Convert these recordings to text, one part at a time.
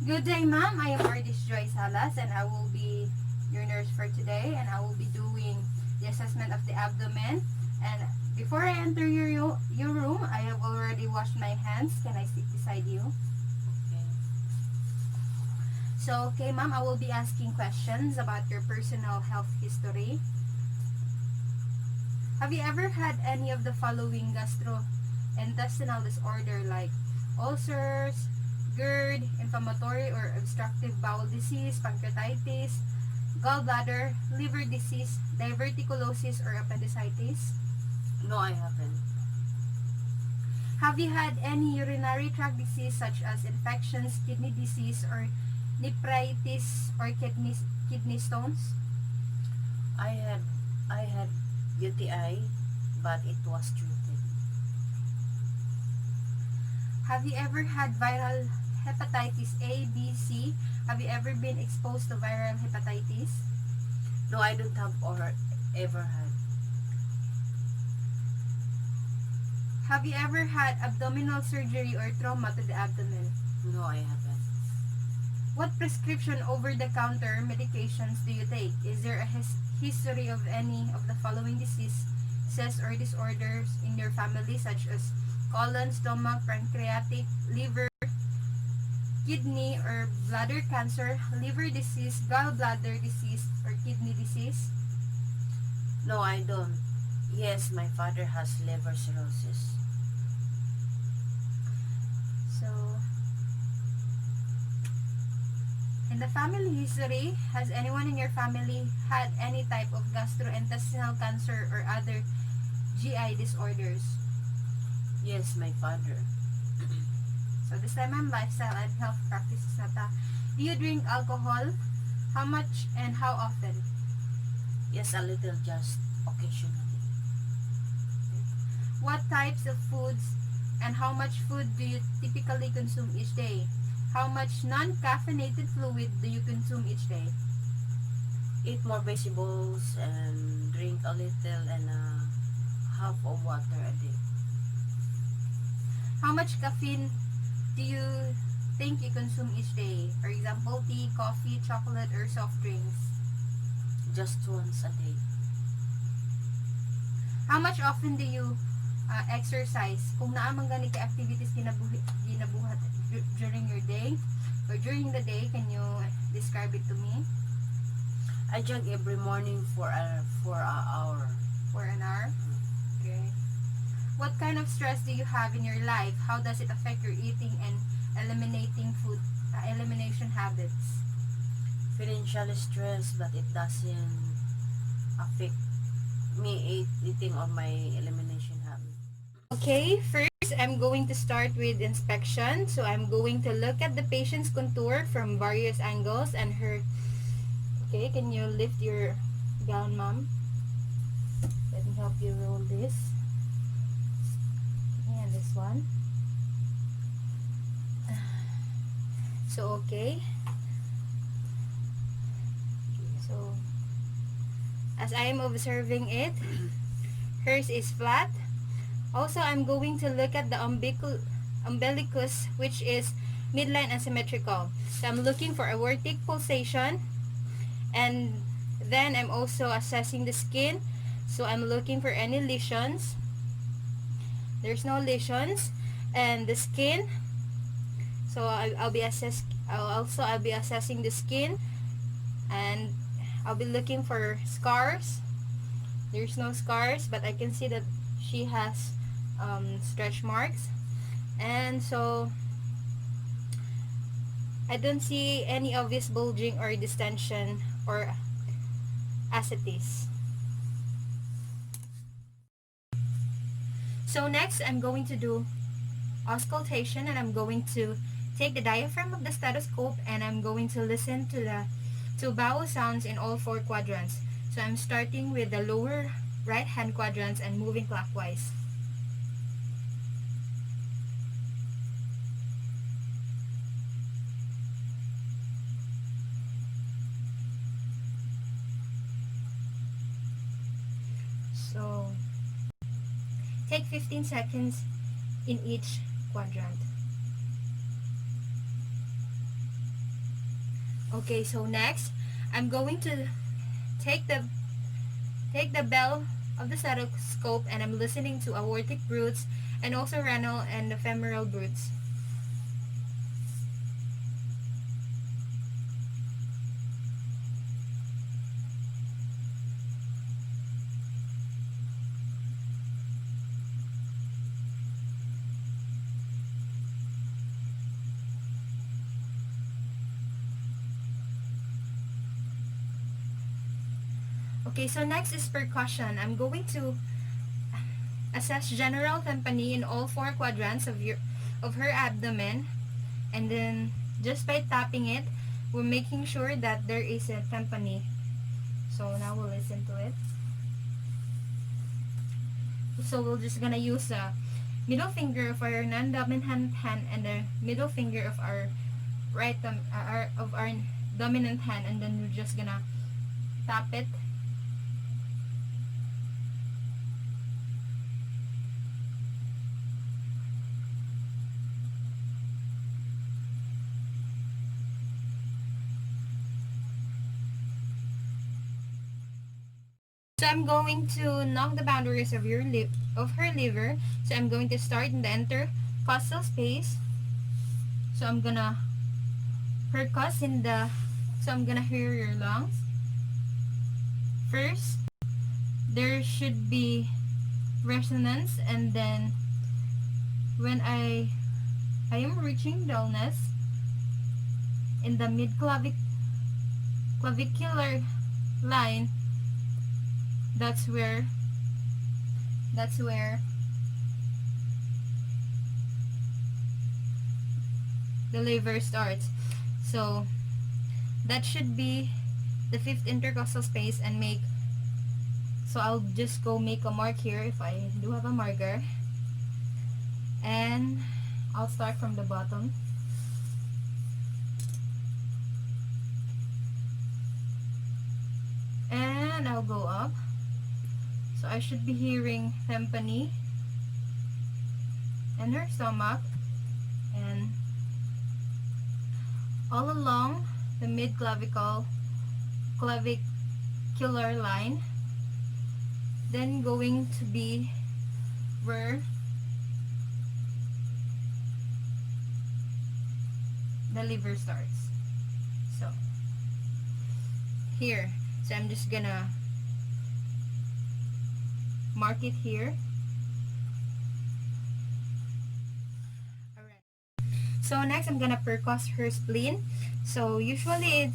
Good day, ma'am. I am Artist Joy Salas, and I will be your nurse for today, and I will be doing the assessment of the abdomen. And before I enter your room, I have already washed my hands. Can I sit beside you? Okay. So, okay, ma'am, I will be asking questions about your personal health history. Have you ever had any of the following gastrointestinal disorder like ulcers, GERD, inflammatory or obstructive bowel disease, pancreatitis, gallbladder, liver disease, diverticulosis, or appendicitis? No, I haven't. Have you had any urinary tract disease such as infections, kidney disease, or nephritis or kidney stones? I had I had UTI, but it was treated. Have you ever had viral hepatitis A, B, C? Have you ever been exposed to viral hepatitis? No, I don't have or ever had. Have you ever had abdominal surgery or trauma to the abdomen? No, I haven't. What prescription over-the-counter medications do you take? Is there a history of any of the following diseases or disorders in your family such as colon, stomach, pancreatic, liver, kidney or bladder cancer, liver disease, gallbladder disease, or kidney disease? No, I don't. Yes, my father has liver cirrhosis. So, in the family history, has anyone in your family had any type of gastrointestinal cancer or other GI disorders? Yes, my father. So, this time I'm lifestyle and health practices nata. Do you drink alcohol? How much and how often? Yes, a little, just occasionally. What types of foods and how much food do you typically consume each day? How much non-caffeinated fluid do you consume each day? Eat more vegetables and drink a little and half of water a day. How much caffeine do you think you consume each day? For example, tea, coffee, chocolate, or soft drinks? Just once a day. How much often do you exercise? Kung naamang gani ka activities ginabuhat during your day or during the day, can you describe it to me? I jog every morning for an hour. For an hour? Okay. What kind of stress do you have in your life? How does it affect your eating and elimination habits? Financial stress, but it doesn't affect me eating or my elimination habit. Okay, first I'm going to start with inspection. So I'm going to look at the patient's contour from various angles and her. Okay, can you lift your gown, ma'am? Let me help you roll this. Okay, and this one. So okay. So as I am observing it, hers is flat. Also, I'm going to look at the umbilicus, which is midline asymmetrical. So I'm looking for aortic pulsation, and then I'm also assessing the skin. So I'm looking for any lesions. There's no lesions, and the skin. So I'll be assessing the skin, and I'll be looking for scars. There's no scars, but I can see that she has stretch marks, and so I don't see any obvious bulging or distension or ascites. So next I'm going to do auscultation, and I'm going to take the diaphragm of the stethoscope, and I'm going to listen to vowel sounds in all four quadrants. So I'm starting with the lower right hand quadrants and moving clockwise. So take 15 seconds in each quadrant. Okay, so next, I'm going to take the bell of the stethoscope, and I'm listening to aortic roots and also renal and the femoral roots. Okay, so next is percussion. I'm going to assess general tympani in all four quadrants of her abdomen, and then just by tapping it, we're making sure that there is a tympani. So now we'll listen to it. So we're just gonna use the middle finger of our non-dominant hand and the middle finger of our of our dominant hand, and then we're just gonna tap it. So I'm going to knock the boundaries of her liver. So I'm going to start in the intercostal space. So I'm gonna percuss in the so I'm gonna hear your lungs. First, there should be resonance, and then when I am reaching dullness in the clavicular line, that's where that's where the liver starts. So that should be the fifth intercostal space, and make so I'll just go make a mark here if I do have a marker, and I'll start from the bottom. And I'll go up. So I should be hearing tympani and her stomach, and all along the clavicular line, then going to be where the liver starts. So here, so I'm just gonna mark it here. Alright. So next, I'm gonna percuss her spleen. So usually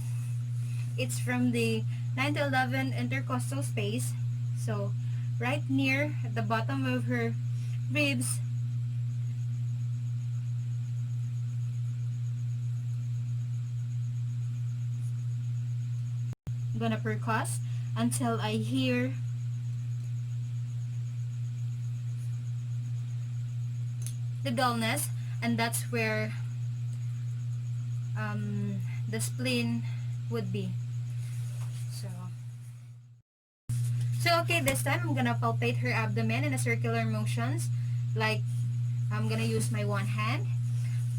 it's from the 9 to 11 intercostal space. So right near the bottom of her ribs. I'm gonna percuss until I hear the dullness, and that's where the spleen would be. So okay, this time I'm gonna palpate her abdomen in a circular motions, like I'm gonna use my one hand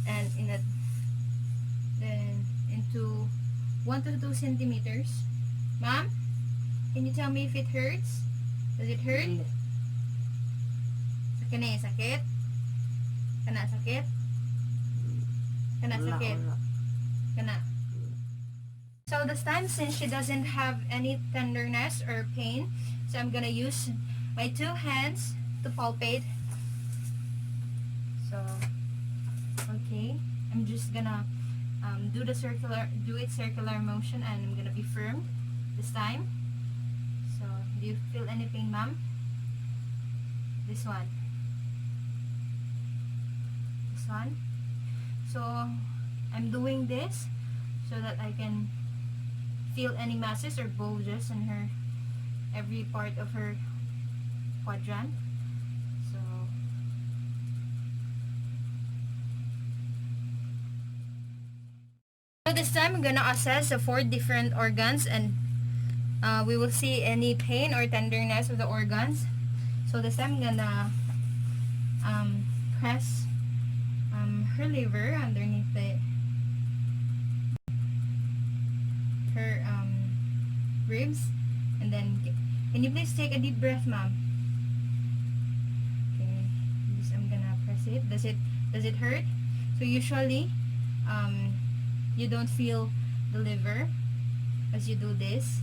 and then into 1 to 2 centimeters. Ma'am, can you tell me if it hurts? Does it hurt? Sakit? Kana sakit? Kana sakit? Kana. So this time, since she doesn't have any tenderness or pain, so I'm gonna use my 2 hands to palpate. So okay, I'm just gonna do it circular motion, and I'm gonna be firm this time. So do you feel any pain, ma'am? This one. So I'm doing this so that I can feel any masses or bulges in her every part of her quadrant. So this time I'm gonna assess the 4 different organs, and we will see any pain or tenderness of the organs. So this time I'm gonna press her liver underneath ribs. And then, can you please take a deep breath, ma'am? Okay, this, I'm gonna press it. Does it hurt? So usually, you don't feel the liver as you do this.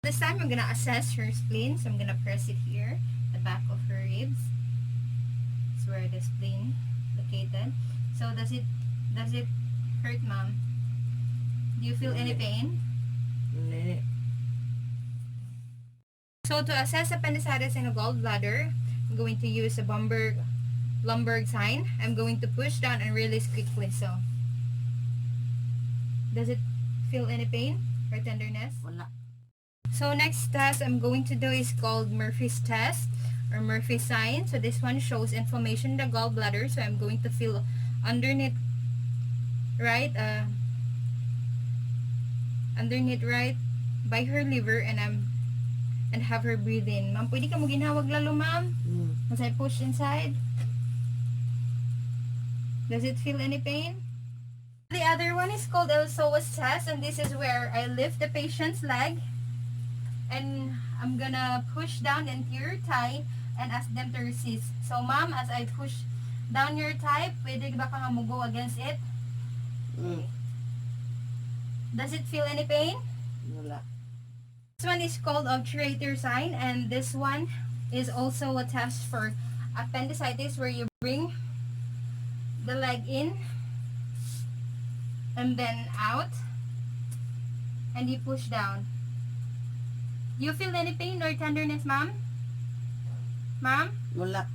This time, I'm gonna assess her spleen. So I'm gonna press it here, the back of her ribs. That's where the spleen located. So does it hurt, ma'am? Do you feel any pain? Hindi. So to assess appendicitis in a gallbladder, I'm going to use a Lumberg sign. I'm going to push down and release quickly. So does it feel any pain or tenderness? Wala. So next test I'm going to do is called Murphy's test or Murphy sign. So this one shows inflammation in the gallbladder. So I'm going to feel underneath right by her liver, and have her breathe in. Ma'am, pwede ka mo ginhawag lalo, ma'am? As I push inside. Does it feel any pain? The other one is called Elsoa's test, and this is where I lift the patient's leg and I'm gonna push down the anterior thigh and ask them to resist. So ma'am, as I push down your thigh, pwede ba kang go against it? Does it feel any pain? Wala. This one is called obturator sign, and this one is also a test for appendicitis where you bring the leg in and then out and you push down. You feel any pain or tenderness, ma'am? Ma'am? Wala.